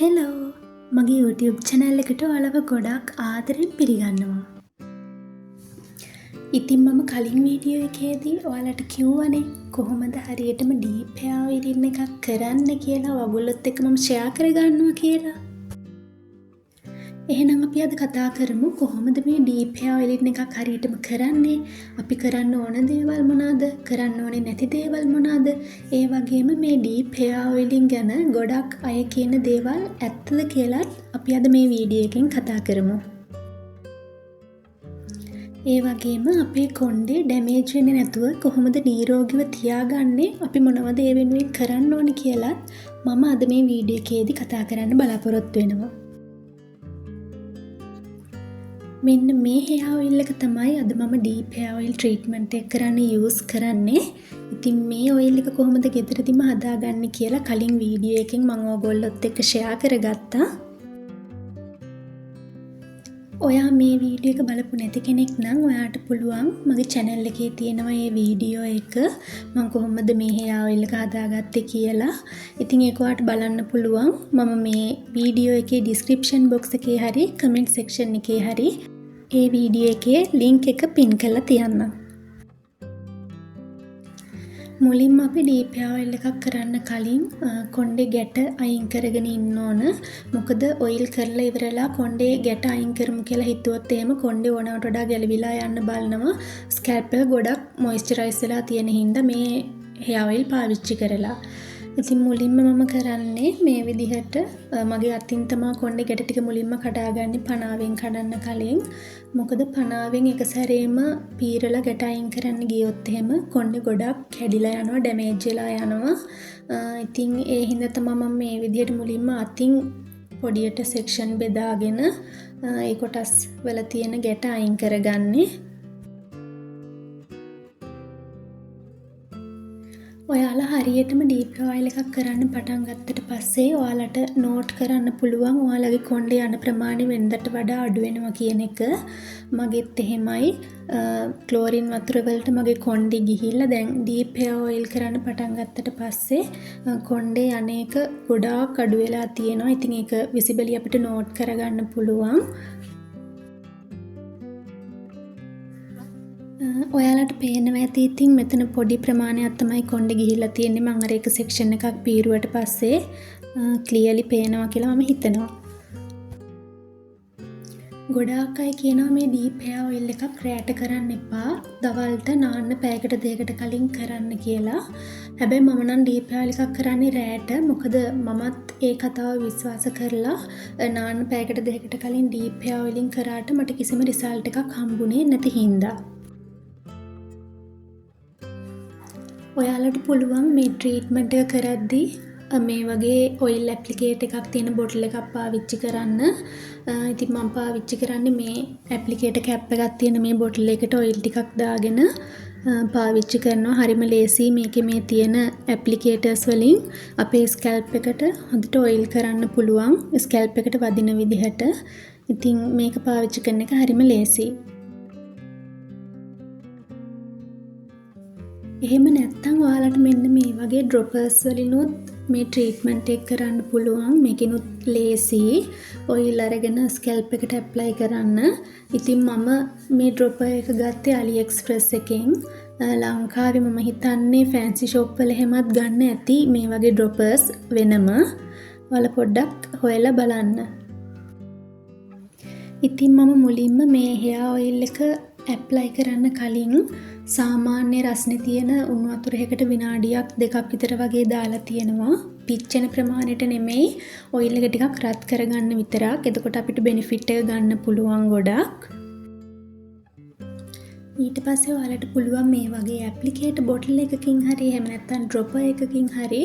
Hello මගේ YouTube channel එකට ඔයාලව ගොඩක් ආදරෙන් පිළිගන්නවා. ඉතින් මම කලින් වීඩියෝ එකේදී ඔයාලට කිව්වනේ කොහොමද හරියටම ඩීප් හෙයාර් ඔයිලින් එකක් කරන්න කියලා ඔයගොල්ලොත් එක්ක මම ෂෙයා කරගන්නවා කියලා. එහෙනම් අපි අද කතා කරමු කොහොමද මේ ඩීප් හෙයාර් ඔයිලින් එකක් හරියටම කරන්නේ? අපි කරන්න ඕන දේවල් මොනවාද? කරන්න ඕනේ නැති දේවල් මොනවාද? ඒ වගේම මේ ඩීප් හෙයාර් ඔයිලින් ගැන ගොඩක් අය කියන දේවල් ඇත්තද කියලාත් අපි අද මේ වීඩියෝ එකෙන් කතා කරමු. ඒ වගේම අපේ කොණ්ඩේ ඩැමේජ් වෙන්නේ නැතුව කොහොමද නිරෝගීව තියාගන්නේ? අපි මොනවද ඒ වෙනුවෙන් කරන්න ඕනේ කියලාත් මම අද මේ වීඩියෝ එකේදී කතා කරන්න බලාපොරොත්තු වෙනවා. මෙන්න මේ හෙයාර් ඔයිල් එක තමයි අද මම ඩීප් හෙයාර් ඔයිල් ට්‍රීට්මන්ට් එක කරන්න යූස් කරන්නේ. ඉතින් මේ ඔයිල් එක කොහොමද ගෙදරදිම හදාගන්නේ කියලා කලින් වීඩියෝ එකෙන් මම ඔයගොල්ලොත් එක්ක ෂෙයා කරගත්තා. ඔයා මේ වීඩියෝ එක බලපු නැති කෙනෙක් නම් ඔයාට පුළුවන් මගේ channel එකේ තියෙනවා මේ වීඩියෝ එක මම කොහොමද මේ හෙයාර් ඔයිල් එක හදාගත්තේ කියලා. ඉතින් ඒක ඔයාට බලන්න පුළුවන්. මම මේ වීඩියෝ එකේ description box එකේ හරි comment section එකේ හරි ඒ වීඩියෝ එකේ link එක pin කරලා තියන්නම්. මුලින්ම අපි ඩීප් හෙයාර් ඔයිල් එකක් කරන්න කලින් කොණ්ඩේ ගැට අයින් කරගෙන ඉන්න ඕන. මොකද ඔයිල් කරලා ඉවරලා කොණ්ඩේ ගැට අයින් කරමු කියලා හිතුවොත් එහෙම කොණ්ඩේ ඕනවට වඩා ගැලවිලා යන්න බලනවා. ස්කැල්ප් එක ගොඩක් මොයිස්චරයිස් වෙලා තියෙන හින්දා මේ හෙයාර් ඔයිල් පාවිච්චි කරලා. ඉතින් මුලින්ම මම කරන්නේ මේ විදිහට මගේ අතින් තමයි කොණ්ඩේ ගැට ටික මුලින්ම කඩාගන්නේ පනාවෙන් කඩන්න කලින්. මොකද පනාවෙන් එක සැරේම පීරලා ගැට අයින් කරන්න ගියොත් එහෙම කොණ්ඩේ ගොඩක් කැඩිලා යනවා, ඩැමේජ් වෙලා යනවා. ඉතින් ඒ හින්දා තමයි මම මේ විදිහට මුලින්ම අතින් පොඩියට සෙක්ෂන් බෙදාගෙන ඒ කොටස් වල තියෙන ගැට අයින් කරගන්නේ. ඔයාලා හරියටම ඩීප් හෙයාර් ඔයිල් එකක් කරන්න පටන් ගත්තට පස්සේ ඔයාලට නෝට් කරන්න පුළුවන් ඔයාලගේ කොණ්ඩේ යන ප්‍රමාණය වෙනදට වඩා අඩු වෙනවා කියන එක. මගෙත් එහෙමයි. ක්ලෝරින් වතුර වලට මගේ කොණ්ඩේ ගිහිල්ලා දැන් ඩීප් හෙයාර් ඔයිල් කරන්න පටන් ගත්තට පස්සේ කොණ්ඩේ අනේක ගොඩාක් අඩු වෙලා තියෙනවා. ඉතින් ඒක විසිබලි අපිට නෝට් කරගන්න පුළුවන්. ඔයාලට පේනවා ඇති ඉතින් මෙතන පොඩි ප්‍රමාණයක් තමයි කොණ්ඩේ ගිහිල්ලා තියෙන්නේ. මම අර එක සෙක්ෂන් එකක් පීරුවට පස්සේ ක්ලියර්ලි පේනවා කියලා මම හිතනවා. ගොඩාක් අය කියනවා මේ ඩීප් හෙයාර් ඔයිල් එකක් රැට කරන්න එපා. දවල්ට නාන්න පැයකට දෙකකට කලින් කරන්න කියලා. හැබැයි මම නම් ඩීප් හෙයාර් ඔයිල් එකක් කරන්නේ රැට. මොකද මමත් ඒ කතාව විශ්වාස කරලා නාන්න පැයකට දෙකකට කලින් ඩීප් හෙයාර් ඔයිලින් කරාට මට කිසිම රිසල්ට් එකක් හම්බුනේ නැති හින්දා. ඔයාලට පුළුවන් මේ ට්‍රීට්මන්ට් එක කරද්දී මේ වගේ ඔයිල් ඇප්ලිකේට් එකක් තියෙන බොටල් එකක් පාවිච්චි කරන්න. ඉතින් මම පාවිච්චි කරන්නේ මේ ඇප්ලිකේට් කැප් එකක් තියෙන මේ බොටල් එකට ඔයිල් ටිකක් දාගෙන පාවිච්චි කරනවා. හරිම ලේසි. මේකේ මේ තියෙන ඇප්ලිකේටර්ස් වලින් අපේ ස්කැල්ප් එකට හොඳට ඔයිල් කරන්න පුළුවන්. ස්කැල්ප් එකට වදින විදිහට. ඉතින් මේක පාවිච්චි කරන එක හරිම ලේසි. එහෙම නැත්නම් ඔයාලට මෙන්න මේ වගේ ඩ්‍රොපර්ස් වලිනුත් මේ ට්‍රීට්මන්ට් එක කරන්න පුළුවන්. මේකිනුත් ලේසි. ඔයිල් අරගෙන ස්කැල්ප් එකට ඇප්ලයි කරන්න. ඉතින් මම මේ ඩ්‍රොපර් එක ගත්තේ AliExpress එකෙන්. ලංකාවේ මම හිතන්නේ ෆැන්සි ෂොප් වල එහෙමත් ගන්න ඇති මේ වගේ ඩ්‍රොපර්ස් වෙනම. ඔයාලා පොඩ්ඩක් හොයලා බලන්න. ඉතින් මම මුලින්ම මේ හෙයාර් ඔයිල් එක ඇප්ලයි කරන්න කලින් සාමාන්‍ය රස්නේ තියෙන උණු වතුරයකට විනාඩියක් දෙකක් විතර වගේ දාලා තියෙනවා. පිච්චෙන ප්‍රමාණයට නෙමෙයි, ඔයිල් එක ටිකක් රත් කරගන්න විතරක්. එතකොට අපිට බෙනිෆිට් එක ගන්න පුළුවන් ගොඩක්. ඊට පස්සේ ඔයාලට පුළුවන් මේ වගේ ඇප්ලිකේට් බොටල් එකකින් හරි එහෙම නැත්නම් ඩ්‍රොපර් එකකින් හරි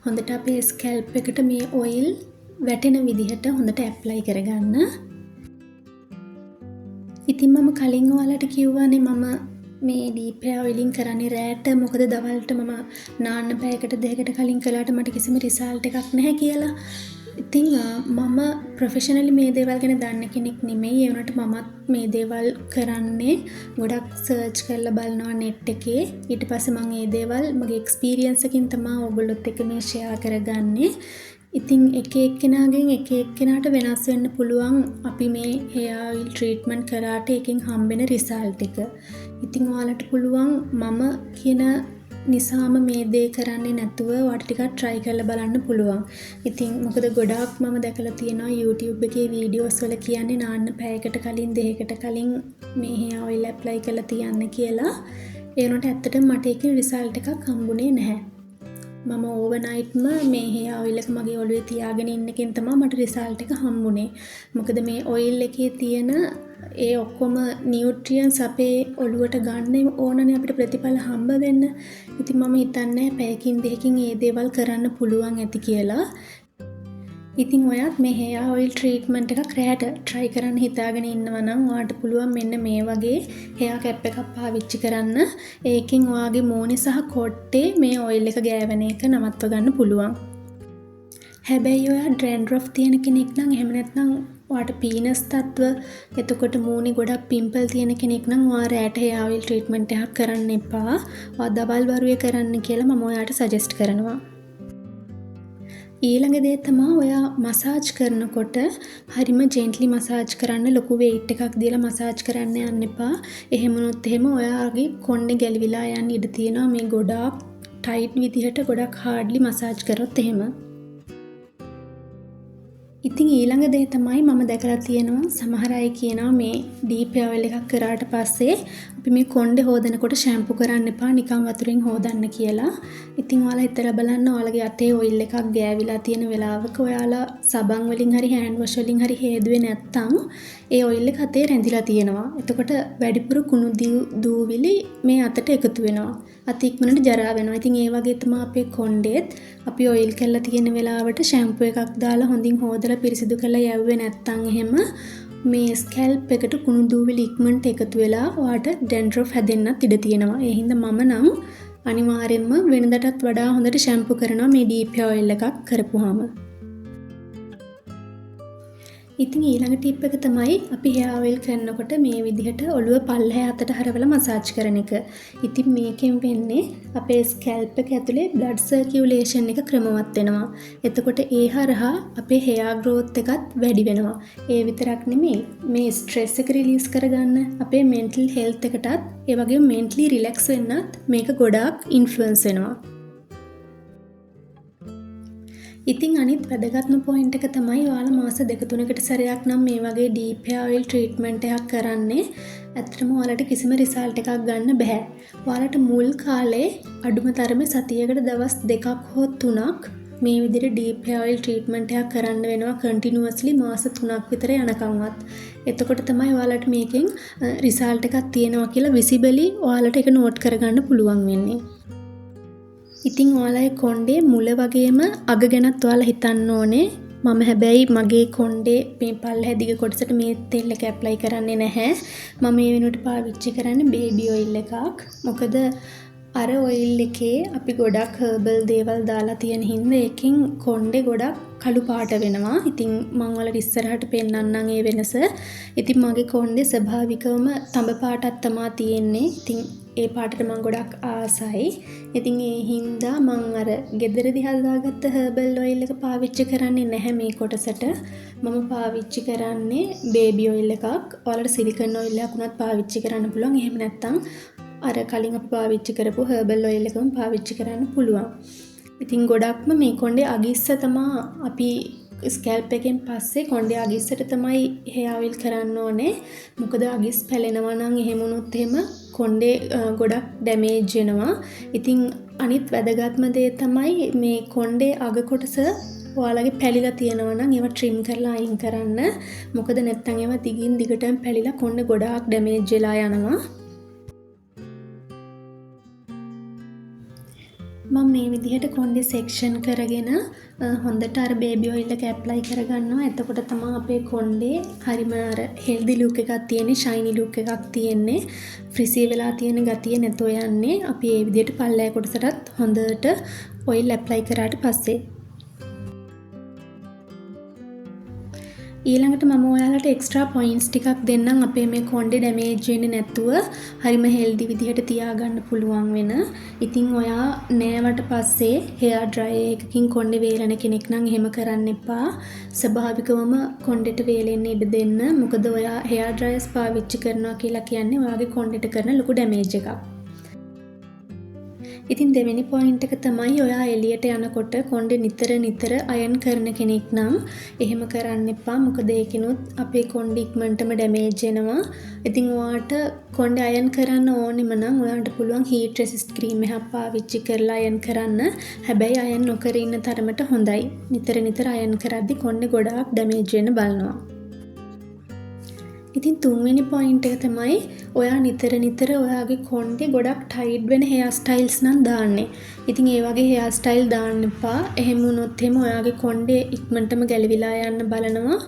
හොඳට අපේ ස්කැල්ප් එකට මේ ඔයිල් වැටෙන විදිහට හොඳට ඇප්ලයි කරගන්න. ඉතින් මම කලින් ඔයාලට කිව්වානේ මම මේ ඩීප් හෙයාර් ඔයිලින් කරන්නේ රැට. මොකද දවල්ට මම නාන්න පැයකට දෙකකට කලින් කළාට මට කිසිම රිසල්ට් එකක් නැහැ කියලා. ඉතින් මම ප්‍රොෆෙෂනලි මේ දේවල් ගැන දන්න කෙනෙක් නෙමෙයි. ඒ වුණාට මමත් මේ දේවල් කරන්නේ ගොඩක් සර්ච් කරලා බලනවා net එකේ. ඊට පස්සේ මම මේ දේවල් මගේ එක්ස්පීරියන්ස් එකකින් තමයි ඔයගොල්ලොත් එක්ක මේ ෂෙයා කරගන්නේ. ඉතින් එක එක්කෙනාගෙන් එක එක්කෙනාට වෙනස් වෙන්න පුළුවන් අපි මේ hair oil treatment කරාට එකෙන් හම්බෙන result එක. ඉතින් ඔයාලට පුළුවන් මම කියන නිසාම මේ දේ කරන්නේ නැතුව ඔයාලට ටිකක් try කරලා බලන්න පුළුවන්. ඉතින් මොකද ගොඩාක් මම දැකලා තියෙනවා YouTube එකේ videos වල කියන්නේ නාන්න පැයකට කලින් දෙකකට කලින් මේ hair oil apply කරලා තියන්න කියලා. ඒ වුණාට ඇත්තටම මට ඒකේ result එකක් හම්බුනේ නැහැ. මම ඕවර්නයිට්ම මේ hair oil එක මගේ ඔළුවේ තියාගෙන ඉන්න එකෙන් තමයි මට result එක හම්බුනේ. මොකද මේ oil එකේ තියෙන ඒ ඔක්කොම නියුට්‍රියන්ස් අපේ ඔළුවට ගන්න ඕනනේ අපිට ප්‍රතිඵල හම්බ වෙන්න. ඉතින් මම හිතන්නේ පැයකින් දෙකකින් මේ දේවල් කරන්න පුළුවන් ඇති කියලා. ඉතින් ඔයත් මේ hair oil treatment එකක් රැයට try කරන්න හිතාගෙන ඉන්නවා නම් ඔයාලට පුළුවන් මෙන්න මේ වගේ hair cap එකක් පාවිච්චි කරන්න. ඒකෙන් ඔයාගේ මූණේ සහ කොට්ටේ මේ oil එක ගෑවෙන එක නවත්ව ගන්න පුළුවන්. හැබැයි ඔයා dandruff තියෙන කෙනෙක් නම් එහෙම නැත්නම් ඔයාට penis තත්ත්ව එතකොට මූණේ ගොඩක් pimple තියෙන කෙනෙක් නම් ඔයා රැයට hair oil treatment එකක් කරන්න එපා. ඔයා දවල් වරුවේ කරන්න කියලා මම ඔයාට suggest කරනවා. ඊළඟ දේ තමයි ඔයා මසාජ් කරනකොට හරිම gently මසාජ් කරන්න ලොකු weight එකක් දීලා මසාජ් කරන්න යන්න එපා. එහෙම වුණොත් එහෙම ඔයාගේ කොණ්ඩේ ගැලවිලා යන්න ඉඩ තියෙනවා මේ ගොඩාක් tight විදිහට ගොඩක් hardly මසාජ් කරොත් එහෙම. ඉතින් ඊළඟ දේ තමයි මම දැකලා තියෙනවා සමහර අය කියනවා මේ deep hair oil එකක් කරාට පස්සේ අපි මේ කොණ්ඩේ හොදනකොට shampoo කරන්න එපා නිකන් වතුරෙන් හොදන්න කියලා. ඉතින් ඔයාලා හිතලා බලන්න ඔයාලගේ අතේ oil එකක් ගෑවිලා තියෙන වෙලාවක ඔයාලා සබන් වලින් හරි hand wash වලින් හරි හේදුවේ නැත්තම් ඒ oil එක අතේ රැඳිලා තියෙනවා. එතකොට වැඩිපුර කුණු දූවිලි මේ අතට එකතු වෙනවා. අත ඉක්මනට ජරා වෙනවා. ඉතින් ඒ වගේ තමයි අපේ කොණ්ඩේත් අපි oil කරලා තියෙන වෙලාවට shampoo එකක් දාලා හොඳින් හොදලා පිරිසිදු කරලා යවුවේ නැත්තම් එහෙම මේ ස්කැල්ප් එකට කුණු දූවිලි ඉක්මනට එකතු වෙලා ඔයාට dandruff හැදෙන්නත් ඉඩ තියෙනවා. ඒ හින්දා මම නම් අනිවාර්යයෙන්ම වෙනදටත් වඩා හොඳට shampoo කරනවා මේ deep hair oil එකක් කරපුවාම. ඉතින් ඊළඟ ටිප් එක තමයි අපි hair oil කරනකොට මේ විදිහට ඔළුව පල්ලෙහා අතට හරවලා මසාජ් කරන එක. ඉතින් මේකෙන් වෙන්නේ අපේ ස්කැල්ප් එක ඇතුලේ blood circulation එක ක්‍රමවත් වෙනවා. එතකොට ඒ හරහා අපේ hair growth එකත් වැඩි වෙනවා. ඒ විතරක් නෙමෙයි මේ stress එක release කරගන්න අපේ mental health එකටත් ඒ වගේම mentally relax වෙන්නත් මේක ගොඩාක් influence වෙනවා. ඉතින් අනිත් වැදගත්ම පොයින්ට් එක තමයි ඔයාලා මාස 2-3කට සැරයක් නම් මේ වගේ deep hair oil treatment එකක් කරන්නේ. ඇත්තටම ඔයාලට කිසිම result එකක් ගන්න බෑ. ඔයාලට මුල් කාලේ අඩුම තරමේ සතියකට දවස් 2ක් හෝ 3ක් මේ විදිහට deep hair oil treatment එකක් කරන්න වෙනවා continuously මාස 3ක් විතර යනකම්වත්. එතකොට තමයි ඔයාලට මේකෙන් result එකක් තියෙනවා කියලා visibly ඔයාලට ඒක note කරගන්න පුළුවන් වෙන්නේ. ඉතින් ඔයාලගේ කොණ්ඩේ මුල වගේම අග ගැනත් ඔයාලා හිතන්න ඕනේ. මම හැබැයි මගේ කොණ්ඩේ මේ පල්ලෙහා දිග කොටසට මේ තෙල් එක ඇප්ලයි කරන්නේ නැහැ. මම මේ වෙනුවට පාවිච්චි කරන්නේ බේබි ඔයිල් එකක්. මොකද අර ඔයිල් එකේ අපි ගොඩක් හර්බල් දේවල් දාලා තියෙන හින්දා ඒකෙන් කොණ්ඩේ ගොඩක් කළු පාට වෙනවා. ඉතින් මම ඔයාලට ඉස්සරහට පෙන්නන්නම් ඒ වෙනස. ඉතින් මගේ කොණ්ඩේ ස්වභාවිකවම තඹ පාටක් තමයි තියෙන්නේ. ඉතින් ඒ පාටට මම ගොඩක් ආසයි. ඉතින් ඒ හින්දා මම අර ගෙදරදී හදාගත්ත හර්බල් ඔයිල් එක පාවිච්චි කරන්නේ නැහැ මේ කොටසට. මම පාවිච්චි කරන්නේ බේබි ඔයිල් එකක්. ඔයාලට සිලිකන් ඔයිල් එකක් උනත් පාවිච්චි කරන්න පුළුවන්. එහෙම නැත්නම් අර කලින් අපි පාවිච්චි කරපු හර්බල් ඔයිල් එකම පාවිච්චි කරන්න පුළුවන්. ඉතින් ගොඩක්ම මේ කොණ්ඩේ අගිස්ස තමයි අපි ස්කැල්ප් එකෙන් පස්සේ කොණ්ඩේ අගිස්සට තමයි hair oil කරන්න ඕනේ. මොකද අගිස් පැලෙනවා නම් එහෙම වුණොත් එහෙම කොණ්ඩේ ගොඩක් ඩැමේජ් වෙනවා. ඉතින් අනිත් වැදගත්ම දේ තමයි මේ කොණ්ඩේ අග කොටස ඔයාලගේ පැලිලා තියෙනවා නම් ඒවා trim කරලා අයින් කරන්න. මොකද නැත්තම් ඒවා දිගින් දිගටම පැලිලා කොණ්ඩේ ගොඩාක් ඩැමේජ් වෙලා යනවා. මම මේ විදිහට කොණ්ඩේ සෙක්ෂන් කරගෙන හොඳට අර බේබි ඔයිල් එක ඇප්ලයි කරගන්නවා. එතකොට තමයි අපේ කොණ්ඩේ හරිම අර හෙල්දි ලුක් එකක් තියෙන්නේ, ෂයිනි ලුක් එකක් තියෙන්නේ. ෆ්‍රිසි වෙලා තියෙන ගතිය නැතෝ යන්නේ. අපි මේ විදිහට පල්ලෑ කොටසටත් හොඳට ඔයිල් ඇප්ලයි කරාට පස්සේ ඊළඟට මම ඔයාලට එක්ස්ට්‍රා පොයින්ට්ස් ටිකක් දෙන්නම් අපේ මේ කොණ්ඩේ ඩැමේජ් වෙන්නේ නැතුව හරිම හෙල්දි විදිහට තියාගන්න පුළුවන් වෙන. ඉතින් ඔයා නෑවට පස්සේ හෙයාර් ඩ්‍රයර් එකකින් කොණ්ඩේ වේලන කෙනෙක් නම් එහෙම කරන්න එපා. ස්වභාවිකවම කොණ්ඩෙට වේලෙන්න ඉඩ දෙන්න. මොකද ඔයා හෙයාර් ඩ්‍රයර්ස් පාවිච්චි කරනවා කියලා කියන්නේ ඔයාගේ කොණ්ඩෙට කරන ලොකු ඩැමේජ් එකක්. ඉතින් දෙවෙනි පොයින්ට් එක තමයි ඔයා එළියට යනකොට කොණ්ඩේ නිතර අයන් කරන කෙනෙක් නම් එහෙම කරන්න එපා. මොකද ඒකිනුත් අපේ කොණ්ඩේ ඉක්මනටම ඩැමේජ් වෙනවා. ඉතින් ඔයාට කොණ්ඩේ අයන් කරන්න ඕනෙම නම් ඔයාට පුළුවන් හීට් රෙසිස්ට් ක්‍රීම් එකක් පාවිච්චි කරලා අයන් කරන්න. හැබැයි අයන් නොකර ඉන්න තරමට හොඳයි. නිතර අයන් කරද්දි කොණ්ඩේ ගොඩාක් ඩැමේජ් වෙන්න බලනවා. ඉතින් තුන්වෙනි පොයින්ට් එක තමයි ඔයා නිතර ඔයාගේ කොණ්ඩේ ගොඩක් ටයිට් වෙන හෙයාර් ස්ටයිල්ස් නම් දාන්නේ. ඉතින් ඒ වගේ හෙයාර් ස්ටයිල් දාන්න එපා. එහෙම වුණොත් ඔයාගේ කොණ්ඩේ ඉක්මනටම ගැලවිලා යන්න බලනවා.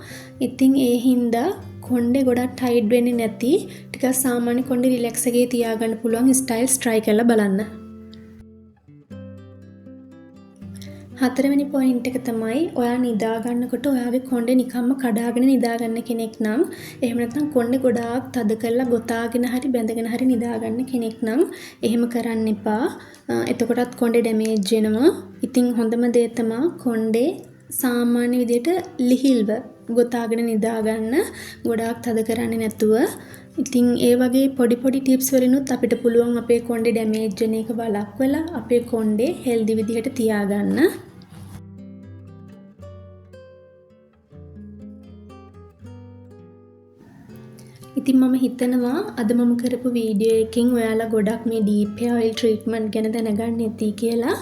ඉතින් ඒ හින්දා කොණ්ඩේ ගොඩක් ටයිට් වෙන්නේ නැති ටිකක් සාමාන්‍ය කොණ්ඩේ රිලැක්ස් එකේ තියාගන්න පුළුවන් ස්ටයිල්ස් try කරලා බලන්න. හතරවෙනි පොයින්ට් එක තමයි ඔයා නිදා ගන්නකොට ඔයාගේ කොණ්ඩේ නිකම්ම කඩාගෙන නිදා ගන්න කෙනෙක් නම් එහෙම නැත්නම් කොණ්ඩේ ගොඩාක් තද කරලා ගොතාගෙන හරි බැඳගෙන හරි නිදා ගන්න කෙනෙක් නම් එහෙම කරන්න එපා. එතකොටත් කොණ්ඩේ ඩැමේජ් වෙනවා. ඉතින් හොඳම දේ තමයි කොණ්ඩේ සාමාන්‍ය විදිහට ලිහිල්ව ගොතාගෙන නිදා ගන්න. ගොඩාක් තද කරන්නේ නැතුව. ඉතින් ඒ වගේ පොඩි ටිප්ස් වලිනුත් අපිට පුළුවන් අපේ කොණ්ඩේ ඩැමේජ් වෙන එක වළක්වලා අපේ කොණ්ඩේ හෙල්දි විදිහට තියාගන්න. ඉතින් මම හිතනවා අද මම කරපු වීඩියෝ එකෙන් ඔයාලා ගොඩක් මේ ඩීප් හෙයාර් ඔයිල් ට්‍රීට්මන්ට් ගැන දැනගන්න ඇති කියලා.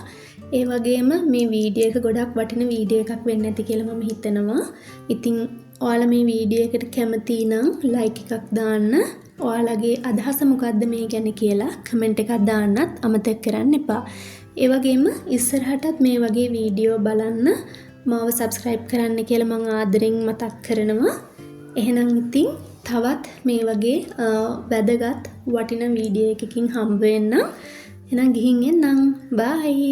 ඒ වගේම මේ වීඩියෝ එක ගොඩක් වටින වීඩියෝ එකක් වෙන්න ඇති කියලා මම හිතනවා. ඉතින් ඔයාලා මේ වීඩියෝ එකට කැමති නම් ලයික් එකක් දාන්න. ඔයාලගේ අදහස මොකක්ද මේ ගැන කියලා කමෙන්ට් එකක් දාන්නත් අමතක කරන්න එපා. ඒ වගේම ඉස්සරහටත් මේ වගේ වීඩියෝ බලන්න මාව සබ්ස්ක්‍රයිබ් කරන්න කියලා මම ආදරෙන් මතක් කරනවා. එහෙනම් ඉතින් තවත් මේ වගේ වැදගත් වටින වීඩියෝ එකකින් හම්බ වෙන්න. එහෙනම් ගිහින් එන්නම්. බයි.